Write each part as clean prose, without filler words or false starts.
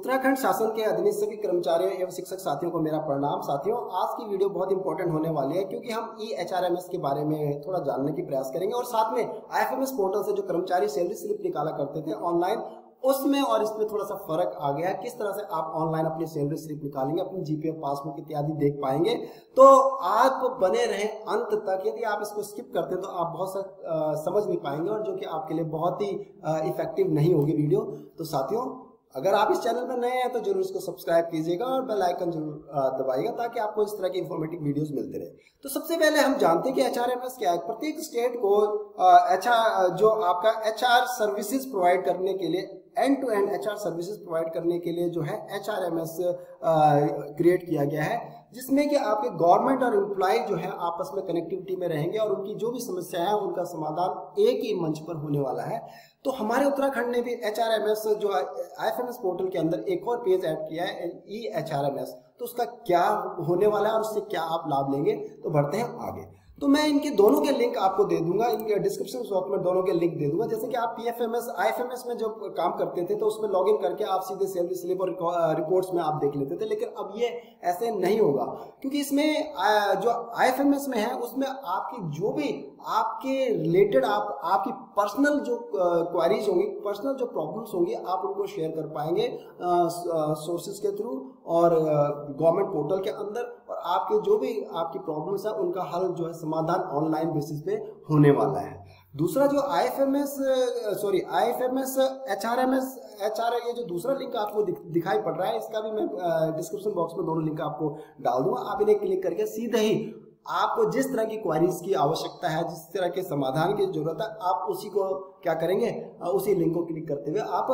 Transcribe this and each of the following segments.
उत्तराखंड शासन के अधीन सभी कर्मचारियों एवं शिक्षक साथियों को मेरा प्रणाम। साथियों, आज की वीडियो बहुत इंपॉर्टेंट होने वाली है क्योंकि हम EHRMS के बारे में थोड़ा जानने की प्रयास करेंगे और साथ में IFMS पोर्टल से जो कर्मचारी सैलरी स्लिप निकाला करते थे ऑनलाइन, उसमें और इसमें थोड़ा सा फर्क आ गया है। किस तरह से आप ऑनलाइन अपनी सैलरी स्लिप निकालेंगे, अपनी GPF पासबुक इत्यादि देख पाएंगे। तो आप बने रहें अंत तक। यदि आप इसको स्किप करते हैं तो आप बहुत सा समझ नहीं पाएंगे और जो कि आपके लिए बहुत ही इफेक्टिव नहीं होगी वीडियो। तो साथियों, अगर आप इस चैनल में नए हैं तो जरूर इसको सब्सक्राइब कीजिएगा और बेल आइकन जरूर दबाइएगा ताकि आपको इस तरह की इंफॉर्मेटिव वीडियोस मिलते रहे। तो सबसे पहले हम जानते हैं कि HRMS क्या है। प्रत्येक स्टेट को जो आपका HR सर्विसेज प्रोवाइड करने के लिए, end to end HR services provide करने के लिए जो है HRMS क्रिएट किया गया है, जिसमें कि आपके गवर्नमेंट और एम्प्लॉय जो है आपस में कनेक्टिविटी में रहेंगे और उनकी जो भी समस्याएं हैं उनका समाधान एक ही मंच पर होने वाला है। तो हमारे उत्तराखंड ने भी HRMS जो IFMS पोर्टल के अंदर एक और पेज ऐड किया है EHRMS। तो उसका क्या होने वाला है और उससे क्या आप लाभ लेंगे, तो बढ़ते हैं आगे। तो मैं इनके दोनों के लिंक आपको दे दूंगा, इनके डिस्क्रिप्शन बॉक्स में दोनों के लिंक दे दूंगा। जैसे कि आप PFMS IFMS में जब काम करते थे तो उसमें लॉगिन करके आप सीधे सैलरी स्लिप और रिपोर्ट्स में आप देख लेते थे, लेकिन अब ये ऐसे नहीं होगा क्योंकि इसमें जो IFMS में है उसमें आपकी जो भी आपके रिलेटेड आपकी पर्सनल जो क्वारीज होंगी, पर्सनल जो प्रॉब्लम्स होंगी, आप उनको शेयर कर पाएंगे सोर्सेज के थ्रू और गवर्नमेंट पोर्टल के अंदर। और आपके जो भी आपकी प्रॉब्लम्स है उनका हल जो है समाधान ऑनलाइन बेसिस पे होने वाला है। दूसरा जो IFMS HRMS ये जो दूसरा लिंक आपको दिखाई पड़ रहा है, इसका भी मैं डिस्क्रिप्शन बॉक्स में दोनों लिंक आपको डाल दूंगा। आप इन्हें क्लिक करके सीधे ही आपको जिस तरह की क्वारीज की आवश्यकता है, जिस तरह के समाधान की जरूरत है, आप उसी को क्या करेंगे, उसी लिंक को क्लिक करते हुए आप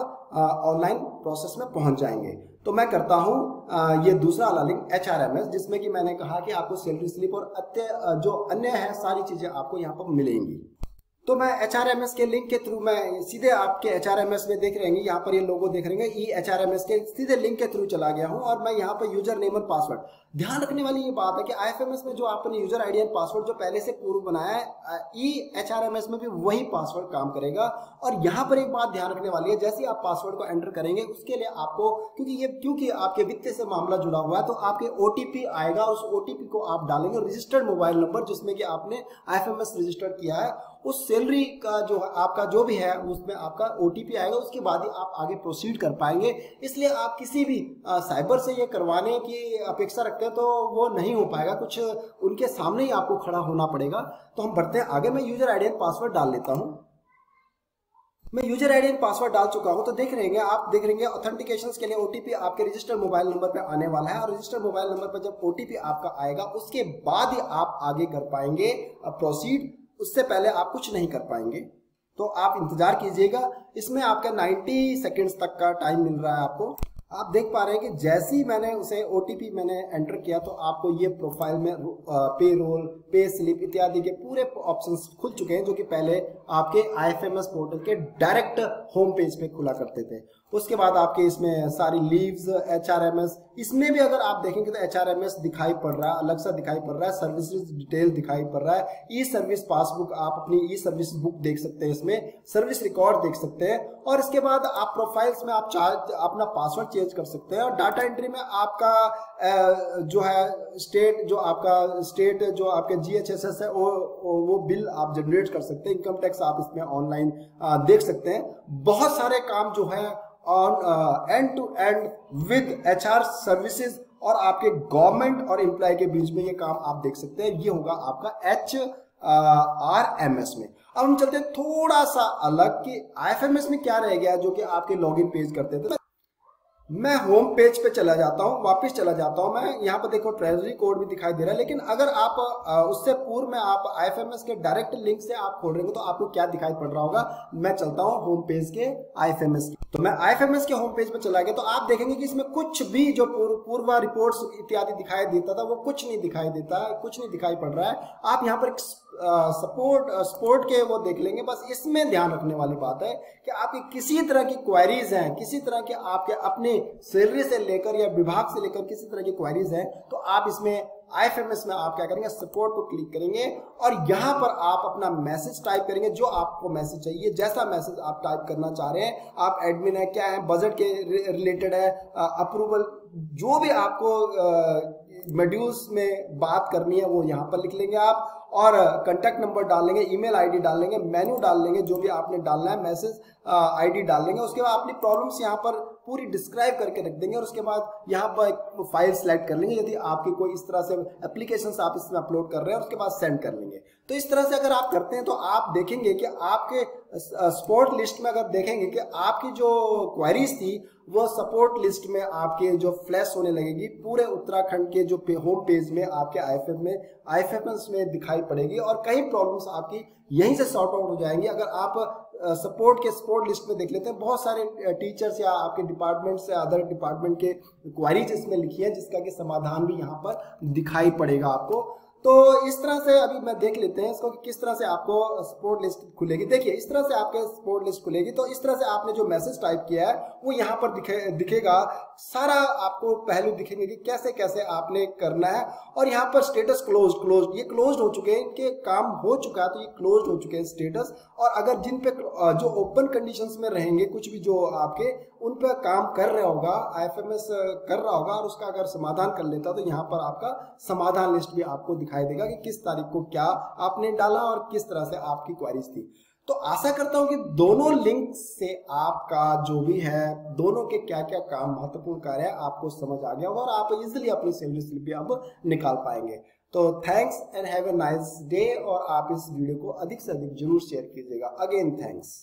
ऑनलाइन प्रोसेस में पहुंच जाएंगे। तो मैं करता हूं ये दूसरा वाला लिंक HRMS, जिसमें कि मैंने कहा कि आपको सैलरी स्लिप और जो अन्य है सारी चीजें आपको यहाँ पर मिलेंगी। तो मैं HRMS के लिंक के थ्रू मैं सीधे आपके HRMS में देख रहेंगे, यहाँ पर ये लोगो देख रहेंगे EHRMS के सीधे लिंक के थ्रू चला गया हूँ और मैं यहाँ पर यूजर नेम और पासवर्ड। ध्यान रखने वाली ये बात है कि IFMS में जो आपने यूजर आईडी एंड पासवर्ड जो पहले से पूर्व बनाया है, EHRMS में भी वही पासवर्ड काम करेगा। और यहाँ पर एक बात ध्यान रखने वाली है, जैसे आप पासवर्ड को एंटर करेंगे उसके लिए आपको, क्योंकि आपके वित्त से मामला जुड़ा हुआ है, तो आपके OTP आएगा। उस OTP को आप डालेंगे, रजिस्टर्ड मोबाइल नंबर जिसमें कि आपने IFMS रजिस्टर्ड किया है, उस सैलरी का जो आपका जो भी है उसमें आपका OTP आएगा। उसके बाद ही आप आगे प्रोसीड कर पाएंगे। इसलिए आप किसी भी साइबर से ये करवाने की अपेक्षा रखते हैं तो वो नहीं हो पाएगा, कुछ उनके सामने ही आपको खड़ा होना पड़ेगा। तो हम बढ़ते हैं आगे। मैं यूजर आईडी एंड पासवर्ड डाल लेता हूं। मैं यूजर आईडी एंड पासवर्ड डाल चुका हूं। तो देख रहे हैं ऑथेंटिकेशन के लिए OTP आपके रजिस्टर्ड मोबाइल नंबर पे आने वाला है और रजिस्टर्ड मोबाइल नंबर पर जब OTP आपका आएगा उसके बाद ही आप आगे कर पाएंगे प्रोसीड। उससे पहले आप कुछ नहीं कर पाएंगे, तो आप इंतजार कीजिएगा। इसमें आपका 90 सेकेंड्स तक का टाइम मिल रहा है आपको। आप देख पा रहे हैं कि जैसे ही मैंने उसे OTP मैंने एंटर किया तो आपको ये प्रोफाइल में पे रोल, पे स्लिप इत्यादि के पूरे ऑप्शंस खुल चुके हैं, जो कि पहले आपके IFMS पोर्टल के डायरेक्ट होम पेज पे खुला करते थे। उसके बाद आपके इसमें सारी लीव्स HRMS, इसमें भी अगर आप देखेंगे तो HRMS दिखाई पड़ रहा है, अलग सा दिखाई पड़ रहा है, सर्विसेज डिटेल दिखाई पड़ रहा है, ई सर्विस पासबुक, आप अपनी ई सर्विस बुक देख सकते हैं, इसमें सर्विस रिकॉर्ड देख सकते हैं। और इसके बाद आप प्रोफाइल्स में आप अपना पासवर्ड चेंज कर सकते हैं और डाटा एंट्री में आपका जो है स्टेट जो आपके GHSS है वो बिल आप जनरेट कर सकते हैं। इनकम टैक्स आप इसमें ऑनलाइन देख सकते हैं। बहुत सारे काम जो है on end to end with HR services और आपके गवर्नमेंट और एम्प्लॉय के बीच में ये काम आप देख सकते हैं। ये होगा आपका HRMS में। अब हम चलते हैं थोड़ा सा अलग कि IFMS में क्या रह गया जो कि आपके लॉगिन पेज करते थे। मैं होम पेज पे चला जाता हूँ, वापस चला जाता हूँ। मैं यहाँ पर देखो ट्रेजरी कोड भी दिखाई दे रहा है, लेकिन अगर आप उससे पूर्व में आप IFMS के डायरेक्ट लिंक से आप खोल रहे हो तो आपको क्या दिखाई पड़ रहा होगा। मैं चलता हूँ होम पेज के IFMS की। तो मैं IFMS के होम पेज पे चला गया तो आप देखेंगे कि इसमें कुछ भी जो पूर्व रिपोर्ट्स इत्यादि दिखाई देता था वो कुछ नहीं दिखाई देता है, कुछ नहीं दिखाई पड़ रहा है। आप यहाँ पर सपोर्ट के वो देख लेंगे। बस इसमें ध्यान रखने वाली बात है कि आपकी किसी तरह की क्वेरीज हैं, किसी तरह के आपके अपने सैलरी से लेकर या विभाग से लेकर किसी तरह की क्वेरीज हैं, तो आप इसमें IFMS में आप क्या करेंगे, सपोर्ट को क्लिक करेंगे और यहाँ पर आप अपना मैसेज टाइप करेंगे, जो आपको मैसेज चाहिए, जैसा मैसेज आप टाइप करना चाह रहे हैं। आप एडमिन है, क्या है, बजट के रिलेटेड है, अप्रूवल, जो भी आपको मॉड्यूल्स में बात करनी है वो यहाँ पर लिख लेंगे आप, और कांटेक्ट नंबर डाल लेंगे, ईमेल आईडी डाल लेंगे, मेन्यू डाल लेंगे, जो भी आपने डालना है, मैसेज आईडी डाल लेंगे। उसके बाद अपनी प्रॉब्लम्स यहाँ पर पूरी डिस्क्राइब करके रख देंगे और उसके बाद यहाँ पर एक फाइल सेलेक्ट कर लेंगे, यदि आपकी कोई इस तरह से एप्लीकेशन आप इसमें अपलोड कर रहे हैं, और उसके बाद सेंड कर लेंगे। तो इस तरह से अगर आप करते हैं तो आप देखेंगे कि आपके सपोर्ट लिस्ट में अगर देखेंगे कि आपकी जो क्वेरीज थी वो सपोर्ट लिस्ट में आपके जो फ्लैश होने लगेगी, पूरे उत्तराखंड के जो होम पेज में आपके IFMS में दिखाई पड़ेगी और कई प्रॉब्लम्स आपकी यहीं से सॉर्ट आउट हो जाएंगी। अगर आप सपोर्ट लिस्ट में देख लेते हैं, बहुत सारे टीचर्स या आपके डिपार्टमेंट से अदर डिपार्टमेंट के क्वेरीज इसमें लिखी है, जिसका कि समाधान भी यहाँ पर दिखाई पड़ेगा आपको। तो इस तरह से अभी मैं देख लेते हैं इसको कि किस तरह से आपको सपोर्ट लिस्ट खुलेगी। देखिए इस तरह से आपके सपोर्ट लिस्ट खुलेगी। तो इस तरह से आपने जो मैसेज टाइप किया है वो यहाँ पर दिखेगा, सारा आपको पहलू दिखेंगे कि कैसे कैसे आपने करना है। और यहाँ पर स्टेटस क्लोज, ये क्लोज हो चुके हैं, इनके काम हो चुका है, तो ये क्लोज हो चुके हैं स्टेटस। और अगर जिन पे जो ओपन कंडीशंस में रहेंगे, कुछ भी जो आपके उन पे काम कर रहा होगा, IFMS कर रहा होगा और उसका अगर समाधान कर लेता, तो यहाँ पर आपका समाधान लिस्ट भी आपको दिखाई देगा कि किस तारीख को क्या आपने डाला और किस तरह से आपकी क्वेरीज थी। तो आशा करता हूं कि दोनों लिंक से आपका जो भी है, दोनों के क्या क्या काम महत्वपूर्ण कार्य है आपको समझ आ गया होगा और आप इजिली अपनी सैलरी स्लिप भी अब निकाल पाएंगे। तो thanks and have a nice day, और आप इस वीडियो को अधिक से अधिक जरूर शेयर कीजिएगा। Again thanks.